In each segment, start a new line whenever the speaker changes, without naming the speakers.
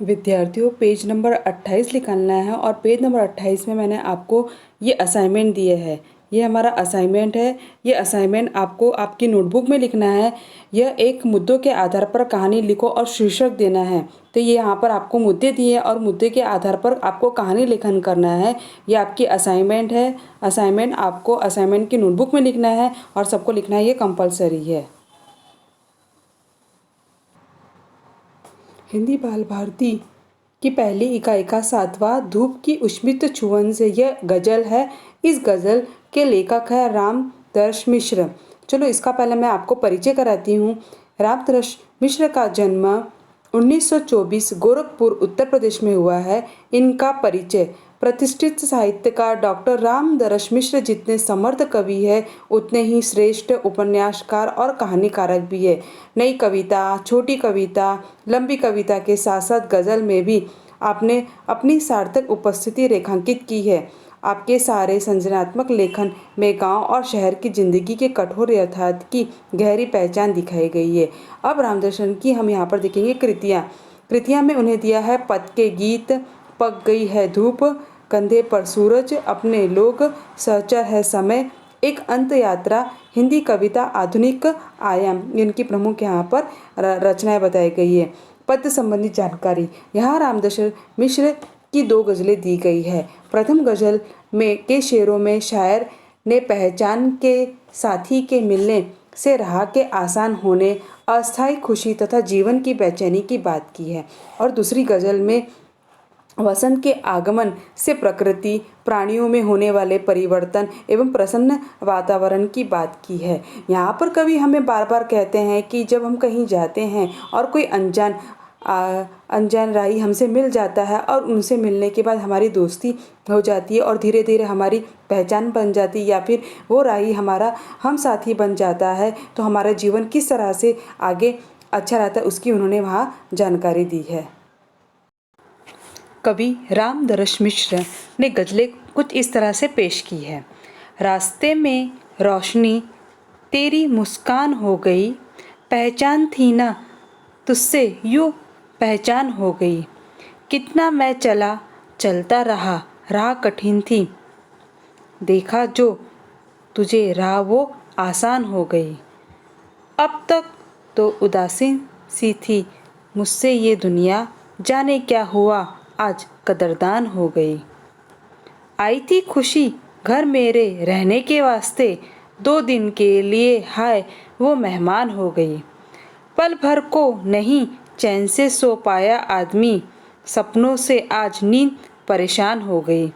विद्यार्थियों, page number 28 निकालना है और पेज नंबर 28 में मैंने आपको ये असाइनमेंट दिए है। ये हमारा असाइनमेंट है। ये असाइनमेंट आपको आपकी नोटबुक में लिखना है। यह एक मुद्दों के आधार पर कहानी लिखो और शीर्षक देना है। तो ये यहाँ पर आपको मुद्दे दिए और मुद्दे के आधार पर आपको कहानी लेखन करना है। ये आपकी असाइनमेंट है। असाइनमेंट आपको असाइनमेंट की नोटबुक में लिखना है और सबको लिखना है। ये कंपलसरी है। हिंदी बाल भारती की पहली इकाई का 7वां धूप की उष्मित छुअन से यह गजल है। इस गजल के लेखक है रामदर्श मिश्र। चलो इसका पहले मैं आपको परिचय कराती हूँ। रामदर्श मिश्र का जन्म 1924 गोरखपुर उत्तर प्रदेश में हुआ है। इनका परिचय। प्रतिष्ठित साहित्यकार डॉक्टर रामदरस मिश्र जितने समर्थ कवि है उतने ही श्रेष्ठ उपन्यासकार और कहानीकारक भी है। नई कविता, छोटी कविता, लंबी कविता के साथ साथ गज़ल में भी आपने अपनी सार्थक उपस्थिति रेखांकित की है। आपके सारे सृजनात्मक लेखन में गांव और शहर की जिंदगी के कठोर यथार्थ की गहरी पहचान दिखाई गई है। अब रामदर्शन की हम यहाँ पर देखेंगे कृतियाँ। कृतियाँ में उन्हें दिया है पद के गीत, पक गई है धूप, कंधे पर सूरज, अपने लोग, सहचर है समय, एक अंत यात्रा, हिंदी कविता आधुनिक आयाम। इनकी प्रमुख यहाँ पर रचनाएं बताई गई है। पद्य संबंधी जानकारी। यहाँ रामदर्श मिश्र की 2 गज़लें दी गई है। प्रथम गज़ल में के शेरों में शायर ने पहचान के साथी के मिलने से राह के आसान होने, अस्थायी खुशी तथा जीवन की बेचैनी की बात की है। और दूसरी गज़ल में वसंत के आगमन से प्रकृति, प्राणियों में होने वाले परिवर्तन एवं प्रसन्न वातावरण की बात की है। यहाँ पर कवि हमें बार बार कहते हैं कि जब हम कहीं जाते हैं और कोई अनजान राही हमसे मिल जाता है और उनसे मिलने के बाद हमारी दोस्ती हो जाती है और धीरे धीरे हमारी पहचान बन जाती है या फिर वो राही हमारा हम साथी बन जाता है, तो हमारा जीवन किस तरह से आगे अच्छा रहता है उसकी उन्होंने वहाँ जानकारी दी है। कवि रामदरस मिश्र ने गज़लें कुछ इस तरह से पेश की है। रास्ते में रोशनी तेरी मुस्कान हो गई, पहचान थी ना तुझसे यूँ पहचान हो गई। कितना मैं चला चलता रहा, राह कठिन थी, देखा जो तुझे राह वो आसान हो गई। अब तक तो उदासीन सी थी मुझसे ये दुनिया, जाने क्या हुआ आज कदरदान हो गई। आई थी खुशी घर मेरे रहने के वास्ते, 2 दिन के लिए हाय वो मेहमान हो गई। पल भर को नहीं चैन से सो पाया आदमी, सपनों से आज नींद परेशान हो गई।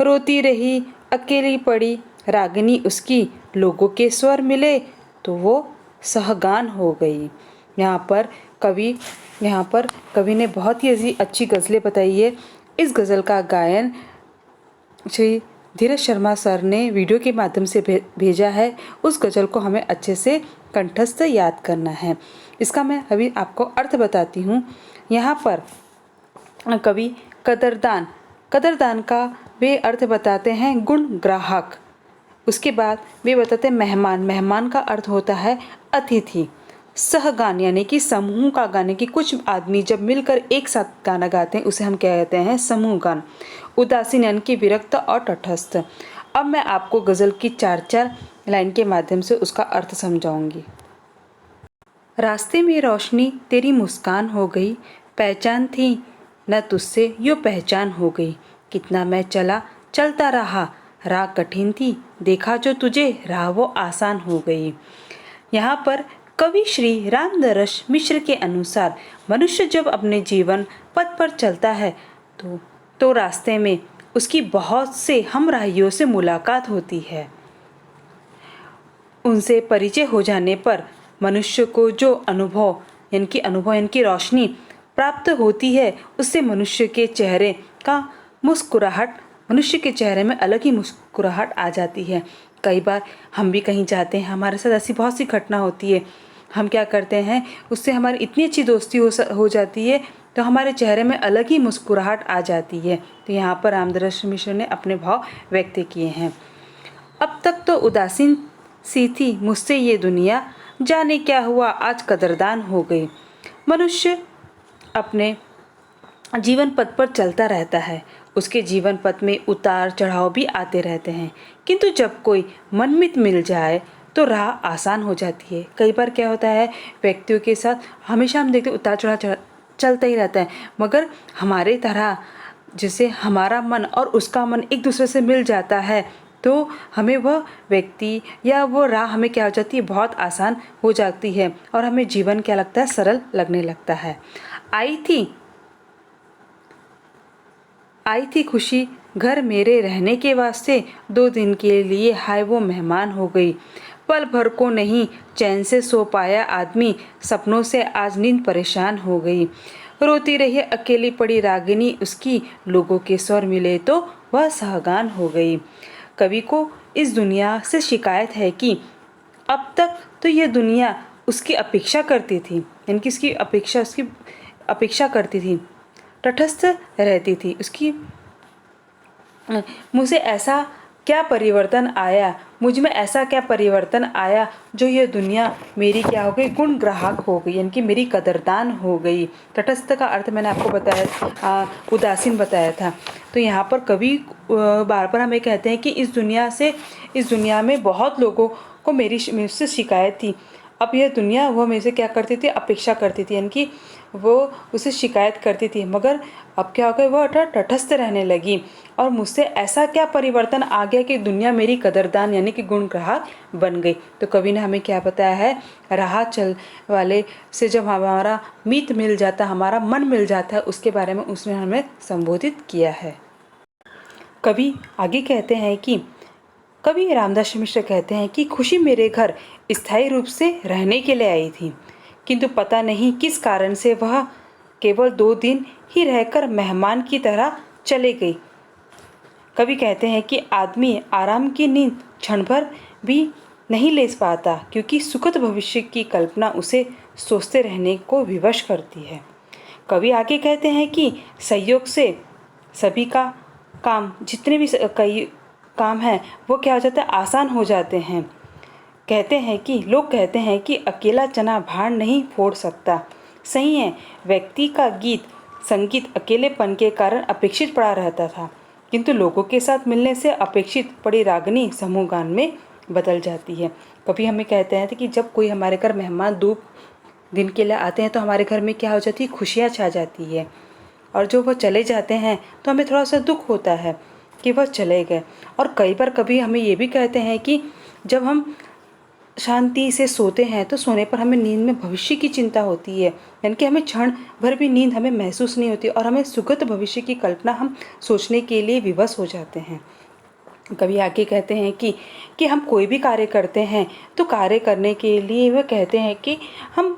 रोती रही अकेली पड़ी रागिनी उसकी, लोगों के स्वर मिले तो वो सहगान हो गई। यहाँ पर कवि ने बहुत ही ऐसी अच्छी गज़लें बताई है। इस गज़ल का गायन श्री धीरज शर्मा सर ने वीडियो के माध्यम से भेजा है। उस गज़ल को हमें अच्छे से कंठस्थ याद करना है। इसका मैं अभी आपको अर्थ बताती हूँ। यहाँ पर कवि कदरदान का वे अर्थ बताते हैं गुण ग्राहक। उसके बाद वे बताते हैं मेहमान का अर्थ होता है अतिथि। सहगान यानी कि समूह का गाने की कुछ आदमी जब मिलकर एक साथ गाना गाते हैं उसे हम कहते हैं समूह गान। उदासीन यानी कि विरक्त और तटस्थ। अब मैं आपको गज़ल की 4-4 लाइन के माध्यम से उसका अर्थ समझाऊंगी। रास्ते में रोशनी तेरी मुस्कान हो गई, पहचान थी न तुझसे यूँ पहचान हो गई। कितना मैं चलता रहा, राह कठिन थी, देखा जो तुझे राह वो आसान हो गई। यहाँ पर कवि श्री रामदरस मिश्र के अनुसार मनुष्य जब अपने जीवन पथ पर चलता है तो रास्ते में उसकी बहुत से हमराहियों से मुलाकात होती है। उनसे परिचय हो जाने पर मनुष्य को जो अनुभव यानी कि रोशनी प्राप्त होती है, उससे मनुष्य के चेहरे में अलग ही मुस्कुराहट आ जाती है। कई बार हम भी कहीं जाते हैं, हमारे साथ ऐसी बहुत सी घटना होती है, हम क्या करते हैं उससे हमारी इतनी अच्छी दोस्ती हो जाती है तो हमारे चेहरे में अलग ही मुस्कुराहट आ जाती है। तो यहाँ पर रामदरस मिश्र ने अपने भाव व्यक्त किए हैं। अब तक तो उदासीन सी थी मुझसे ये दुनिया, जाने क्या हुआ आज कदरदान हो गई। मनुष्य अपने जीवन पथ पर चलता रहता है। उसके जीवन पथ में उतार चढ़ाव भी आते रहते हैं, किंतु जब कोई मनमित मिल जाए तो राह आसान हो जाती है। कई बार क्या होता है, व्यक्तियों के साथ हमेशा हम देखते उतार चढ़ाव चलता ही रहता है, मगर हमारे तरह जैसे हमारा मन और उसका मन एक दूसरे से मिल जाता है तो हमें वह व्यक्ति या वो राह हमें क्या हो जाती है, बहुत आसान हो जाती है और हमें जीवन क्या लगता है, सरल लगने लगता है। आई थी खुशी घर मेरे रहने के वास्ते, 2 दिन के लिए हाय वो मेहमान हो गई। पल भर को नहीं चैन से सो पाया आदमी, सपनों से आज नींद परेशान हो गई। रोती रही अकेली पड़ी रागिनी, उसकी लोगों के स्वर मिले तो वह सहगान हो गई। कवि को इस दुनिया से शिकायत है कि अब तक तो ये दुनिया उसकी अपेक्षा करती थी, यानी कि उसकी अपेक्षा करती थी, तटस्थ रहती थी। उसकी मुझे ऐसा क्या परिवर्तन आया, मुझ में ऐसा क्या परिवर्तन आया जो ये दुनिया मेरी क्या हो गई, गुण ग्राहक हो गई, यानी कि मेरी कदरदान हो गई। तटस्थ का अर्थ मैंने आपको बताया, उदासीन बताया था। तो यहाँ पर कवि बार बार हमें कहते हैं कि इस दुनिया में बहुत लोगों को मुझसे शिकायत थी। अब यह दुनिया वो मेरे से क्या करती थी, अपेक्षा करती थी, यानी कि वो उसे शिकायत करती थी, मगर अब क्या हो गया, वह तटस्थ रहने लगी। और मुझसे ऐसा क्या परिवर्तन आ गया कि दुनिया मेरी कदरदान यानी कि गुण ग्राहक बन गई। तो कवि ने हमें क्या बताया है, राह चल वाले से जब हमारा मीत मिल जाता, हमारा मन मिल जाता है, उसके बारे में उसने हमें संबोधित किया है। कवि आगे कहते हैं कि कवि रामदास मिश्र कहते हैं कि खुशी मेरे घर स्थायी रूप से रहने के लिए आई थी, किंतु पता नहीं किस कारण से वह केवल 2 दिन ही रहकर मेहमान की तरह चले गई। कवि कहते हैं कि आदमी आराम की नींद क्षण भर भी नहीं ले पाता, क्योंकि सुखद भविष्य की कल्पना उसे सोचते रहने को विवश करती है। कवि आगे कहते हैं कि संयोग से सभी का काम, जितने भी कई काम हैं वो क्या हो जाता है, आसान हो जाते हैं। लोग कहते हैं कि अकेला चना भार नहीं फोड़ सकता। सही है, व्यक्ति का संगीत अकेलेपन के कारण अपेक्षित पड़ा रहता था, किंतु लोगों के साथ मिलने से अपेक्षित पड़ी रागनी समूह गान में बदल जाती है। कभी हमें कहते हैं कि जब कोई हमारे घर मेहमान 2 दिन के लिए आते हैं तो हमारे घर में क्या हो जाती है, खुशियाँ छा जाती है। और जो वो चले जाते हैं तो हमें थोड़ा सा दुख होता है कि वह चले गए। और कई बार कभी हमें ये भी कहते हैं कि जब हम शांति से सोते हैं तो सोने पर हमें नींद में भविष्य की चिंता होती है, यानी कि हमें क्षण भर भी नींद हमें महसूस नहीं होती और हमें सुखद भविष्य की कल्पना हम सोचने के लिए विवश हो जाते हैं। कभी आगे कहते हैं कि हम कोई भी कार्य करते हैं तो कार्य करने के लिए वह कहते हैं कि हम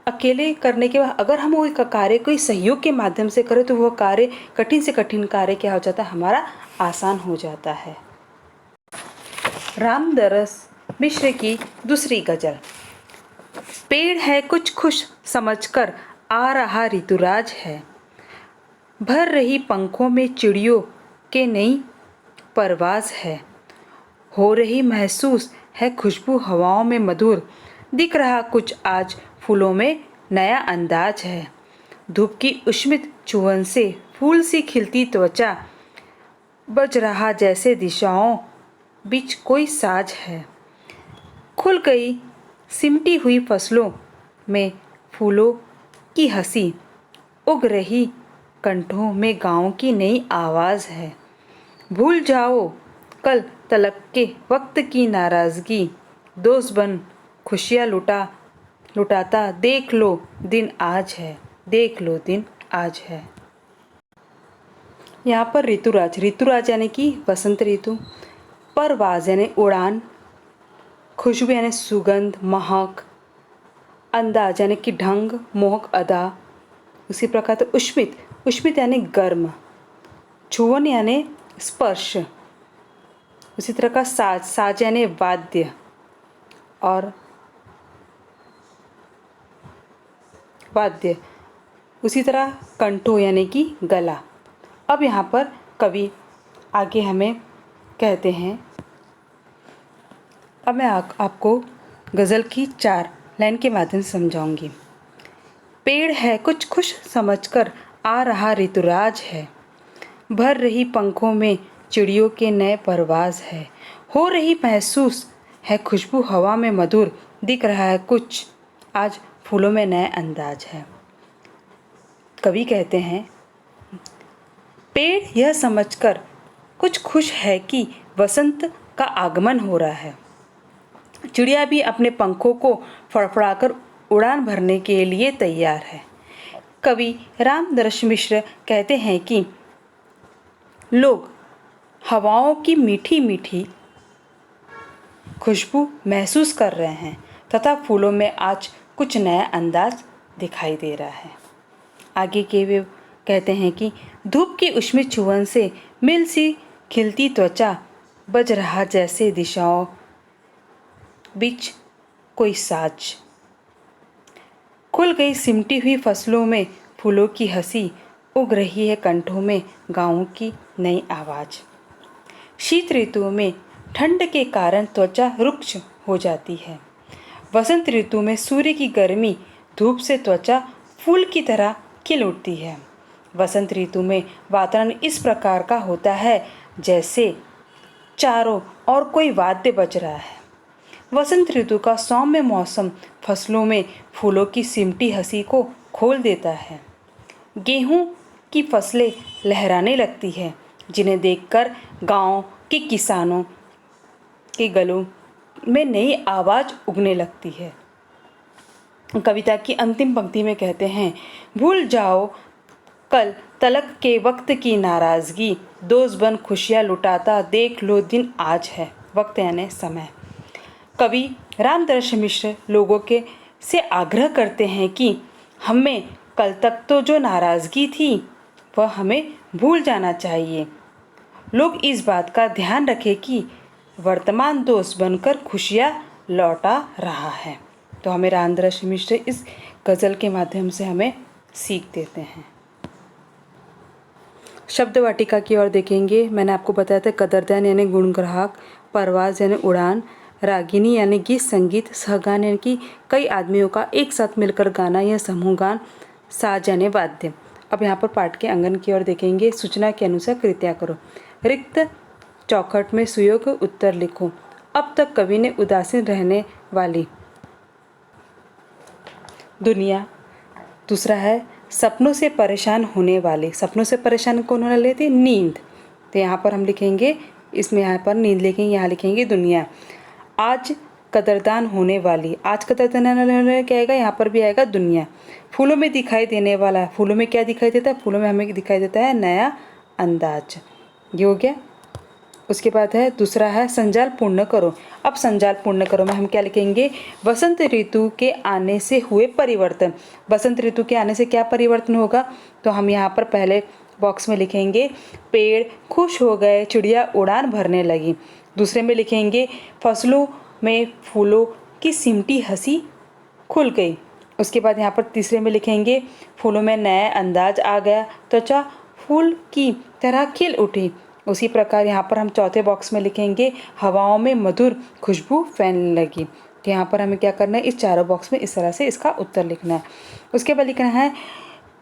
अकेले करने के बाद अगर हम वो कार्य कोई सहयोग के माध्यम से करें तो वह कार्य, कठिन से कठिन कार्य क्या हो जाता है, हमारा आसान हो जाता है। रामदास मिश्र की दूसरी गजल। पेड़ है कुछ खुश समझकर आ रहा ऋतुराज है, भर रही पंखों में चिड़ियों के नई परवाज है, हो रही महसूस है खुशबू हवाओं में मधुर, दिख रहा कुछ आज फूलों में नया अंदाज है। धूप की उष्मित चुवन से फूल सी खिलती त्वचा, बज रहा जैसे दिशाओं बीच कोई साज है। खुल गई सिमटी हुई फसलों में फूलों की हंसी, उग रही कंठों में गाँव की नई आवाज़ है। भूल जाओ कल तलक के वक्त की नाराज़गी, दोस्त बन खुशियाँ लुटाता, देख लो दिन आज है, देख लो दिन आज है। यहाँ पर ऋतुराज यानी कि वसंत ऋतु, परवाज यानी उड़ान, खुशबू यानी सुगंध महक, अंदाज यानी कि ढंग मोहक अदा, उसी प्रकार तो उष्मित यानी गर्म, छुवन यानी स्पर्श, उसी तरह का साज यानी वाद्य, और उसी तरह कंठो यानी कि गला। अब यहाँ पर कवि आगे हमें कहते हैं, अब मैं आपको गज़ल की 4 लाइन के माध्यम से समझाऊंगी। पेड़ है कुछ खुश समझकर आ रहा ऋतुराज है। भर रही पंखों में चिड़ियों के नए परवाज़ है। हो रही महसूस है खुशबू हवा में मधुर, दिख रहा है कुछ आज फूलों में नए अंदाज है। कवि कहते हैं, पेड़ यह समझकर कुछ खुश है कि वसंत का आगमन हो रहा है। चिड़िया भी अपने पंखों को फड़फड़ाकर उड़ान भरने के लिए तैयार है। कवि रामदर्श मिश्र कहते हैं कि लोग हवाओं की मीठी मीठी खुशबू महसूस कर रहे हैं तथा फूलों में आज कुछ नया अंदाज दिखाई दे रहा है। आगे के वे कहते हैं कि धूप की उष्मित छुअन से मिल सी खिलती त्वचा, बज रहा जैसे दिशाओं बीच कोई साज। खुल गई सिमटी हुई फसलों में फूलों की हंसी, उग रही है कंठों में गाँवों की नई आवाज़। शीत ऋतु में ठंड के कारण त्वचा रुक्ष हो जाती है। वसंत ऋतु में सूर्य की गर्मी धूप से त्वचा फूल की तरह खिल उठती है। वसंत ऋतु में वातावरण इस प्रकार का होता है जैसे चारों ओर कोई वाद्य बज रहा है। वसंत ऋतु का सौम्य मौसम फसलों में फूलों की सिमटी हंसी को खोल देता है। गेहूं की फसलें लहराने लगती है, जिन्हें देखकर गांव के किसानों के गलों में नई आवाज़ उगने लगती है। कविता की अंतिम पंक्ति में कहते हैं, भूल जाओ कल तलक के वक्त की नाराज़गी, दोस्त बन खुशियाँ लुटाता देख लो दिन आज है। वक्त यानी समय। कवि रामदर्श मिश्र लोगों के से आग्रह करते हैं कि हमें कल तक तो जो नाराज़गी थी वह हमें भूल जाना चाहिए। लोग इस बात का ध्यान रखें कि वर्तमान दोस्त बनकर खुशियाँ लौटा रहा है। तो हमें रामदर्श मिश्र इस गज़ल के माध्यम से हमें सीख देते हैं। शब्द वाटिका की ओर देखेंगे। मैंने आपको बताया था कदरदान यानी गुणग्राहक, परवाज़ यानी उड़ान, रागिनी यानी गीत संगीत, सहगान यानी कि कई आदमियों का एक साथ मिलकर गाना या समूह गान, साज यानी वाद्य। अब यहाँ पर पाठ के अंगन की ओर देखेंगे। सूचना के अनुसार कृतियाँ करो। रिक्त चौखट में सुयोग्य उत्तर लिखो। अब तक कवि ने उदासीन रहने वाली दुनिया। दूसरा है सपनों से परेशान होने वाले। सपनों से परेशान कौन होने वाले थे? नींद। तो यहाँ पर हम लिखेंगे, इसमें यहाँ पर नींद लिखेंगे, यहाँ लिखेंगे दुनिया। आज कदरदान होने वाली। आज कदरदान होने वाला क्या आएगा? यहाँ पर भी आएगा दुनिया। फूलों में दिखाई देने वाला। फूलों में क्या दिखाई देता है? फूलों में हमें दिखाई देता है नया अंदाज। ये हो गया। उसके बाद है दूसरा है संजाल पूर्ण करो। अब संजाल पूर्ण करो में हम क्या लिखेंगे? वसंत ऋतु के आने से हुए परिवर्तन। वसंत ऋतु के आने से क्या परिवर्तन होगा? तो हम यहाँ पर पहले बॉक्स में लिखेंगे पेड़ खुश हो गए, चिड़िया उड़ान भरने लगी। दूसरे में लिखेंगे फसलों में फूलों की सिमटी हंसी खुल गई। उसके बाद यहाँ पर तीसरे में लिखेंगे फूलों में नया अंदाज आ गया, त्वचा फूल की तरह खिल उठी। उसी प्रकार यहाँ पर हम चौथे बॉक्स में लिखेंगे हवाओं में मधुर खुशबू फैलने लगी। तो यहाँ पर हमें क्या करना है? इस चारों बॉक्स में इस तरह से इसका उत्तर लिखना है। उसके बाद लिखना है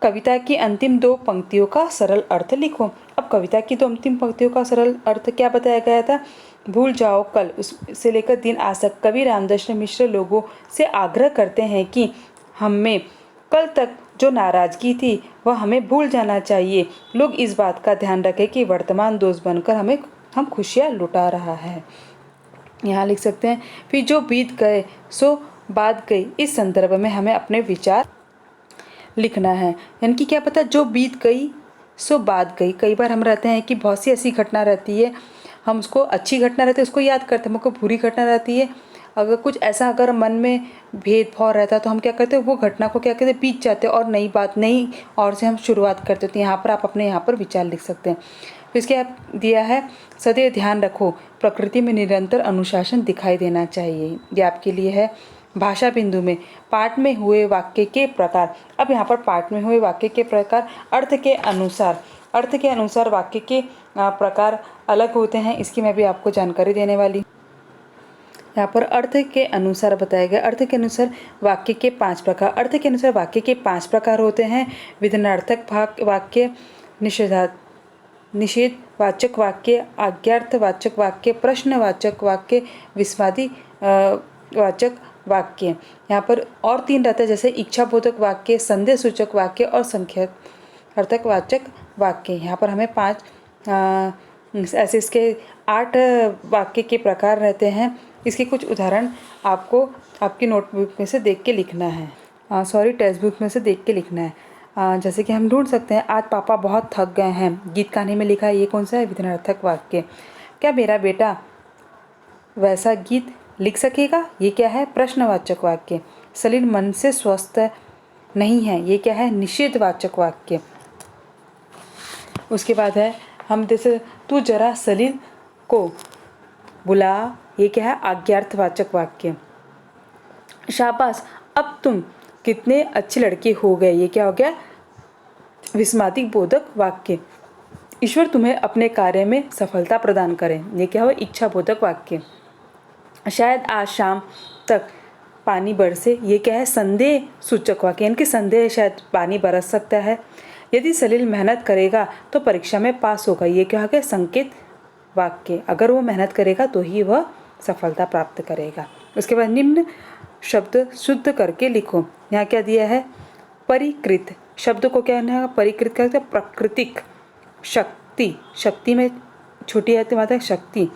कविता की अंतिम दो पंक्तियों का सरल अर्थ लिखो। अब कविता की दो अंतिम पंक्तियों का सरल अर्थ क्या बताया गया था? भूल जाओ कल उससे लेकर दिन आज तक। कवि रामदर्श मिश्र लोगों से आग्रह करते हैं कि हमें कल तक जो नाराज़गी थी वह हमें भूल जाना चाहिए। लोग इस बात का ध्यान रखें कि वर्तमान दोस्त बनकर हम खुशियाँ लुटा रहा है। यहाँ लिख सकते हैं फिर जो बीत गए सो बात गई। इस संदर्भ में हमें अपने विचार लिखना है। यानी कि क्या पता, जो बीत गई सो बात गई। कई बार हम रहते हैं कि बहुत सी ऐसी घटना रहती है, हम उसको अच्छी घटना रहती है उसको याद करते हैं, हमको बुरी घटना रहती है अगर कुछ ऐसा अगर मन में भेदभाव रहता है तो हम क्या करते हैं वो घटना को क्या कहते हैं बीत जाते हैं और नई बात नई और से हम शुरुआत करते हैं। तो यहाँ पर आप अपने यहाँ पर विचार लिख सकते हैं। फिर इसके आप दिया है सदैव ध्यान रखो प्रकृति में निरंतर अनुशासन दिखाई देना चाहिए। ये आपके लिए है। भाषा बिंदु में पाठ में हुए वाक्य के प्रकार। अब यहाँ पर पाठ में हुए वाक्य के प्रकार अर्थ के अनुसार वाक्य के प्रकार अलग होते हैं। इसकी मैं भी आपको जानकारी देने वाली। यहाँ पर अर्थ के अनुसार बताया गया। अर्थ के अनुसार वाक्य के 5 प्रकार। अर्थ के अनुसार वाक्य के 5 प्रकार होते हैं। विधानार्थक वाक्य, निषेधवाचक वाक्य, आज्ञार्थवाचक वाक्य, प्रश्नवाचक वाक्य, विस्मादी वाचक वाक्य। यहाँ पर और 3 रहते हैं, जैसे इच्छाबोधक वाक्य, संदेह सूचक वाक्य और संख्यार्थक वाचक वाक्य। यहाँ पर हमें 5 ऐसे इसके 8 वाक्य के प्रकार रहते हैं। इसके कुछ उदाहरण आपको आपकी नोटबुक में से देख के लिखना है, टेक्स्ट बुक में से देख के लिखना है। जैसे कि हम ढूंढ सकते हैं, आज पापा बहुत थक गए हैं। गीत कहानी में लिखा है, ये कौन सा है? विधानार्थक वाक्य। क्या मेरा बेटा वैसा गीत लिख सकेगा? ये क्या है? प्रश्नवाचक वाक्य। सलील मन से स्वस्थ नहीं है, ये क्या है? निषेधवाचक वाक्य। उसके बाद है हम जैसे तू जरा सलील को बुला, ये क्या है? आज्ञार्थवाचक वाक्य। शाबाश अब तुम कितने अच्छे लड़के हो गए, ये क्या हो गया? विस्मादी बोधक वाक्य। ईश्वर तुम्हें अपने कार्य में सफलता प्रदान करें, ये क्या हो? इच्छा बोधक वाक्य। शायद आज शाम तक पानी बरसे, ये क्या है? संदेह सूचक वाक्य, यानी कि संदेह शायद पानी बरस सकता है। यदि सलील मेहनत करेगा तो परीक्षा में पास होगा, ये क्या हो गया? संकेत वाक्य। अगर वो मेहनत करेगा तो ही वह सफलता प्राप्त करेगा। उसके बाद निम्न शब्द शुद्ध करके लिखो। यहाँ क्या दिया है? परिकृत शब्द को क्या है? परिकृत करते प्राकृतिक शक्ति, शक्ति में छोटी आती बात है शक्ति।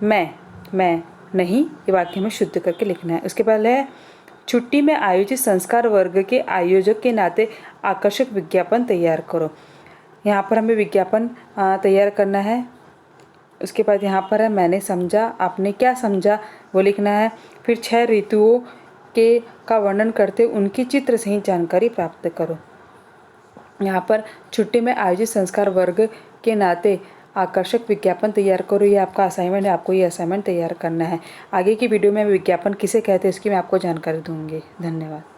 मैं नहीं, ये वाक्य में शुद्ध करके लिखना है। उसके बाद है छुट्टी में आयोजित संस्कार वर्ग के आयोजक के नाते आकर्षक विज्ञापन तैयार करो। यहाँ पर हमें विज्ञापन तैयार करना है। उसके बाद यहाँ पर है मैंने समझा, आपने क्या समझा, वो लिखना है। फिर 6 ऋतुओं के का वर्णन करते उनकी चित्र सहित जानकारी प्राप्त करो। यहाँ पर छुट्टी में आयोजित संस्कार वर्ग के नाते आकर्षक विज्ञापन तैयार करो, ये आपका असाइनमेंट है। आपको ये असाइनमेंट तैयार करना है। आगे की वीडियो में विज्ञापन किसे कहते हैं इसकी मैं आपको जानकारी दूंगी। धन्यवाद।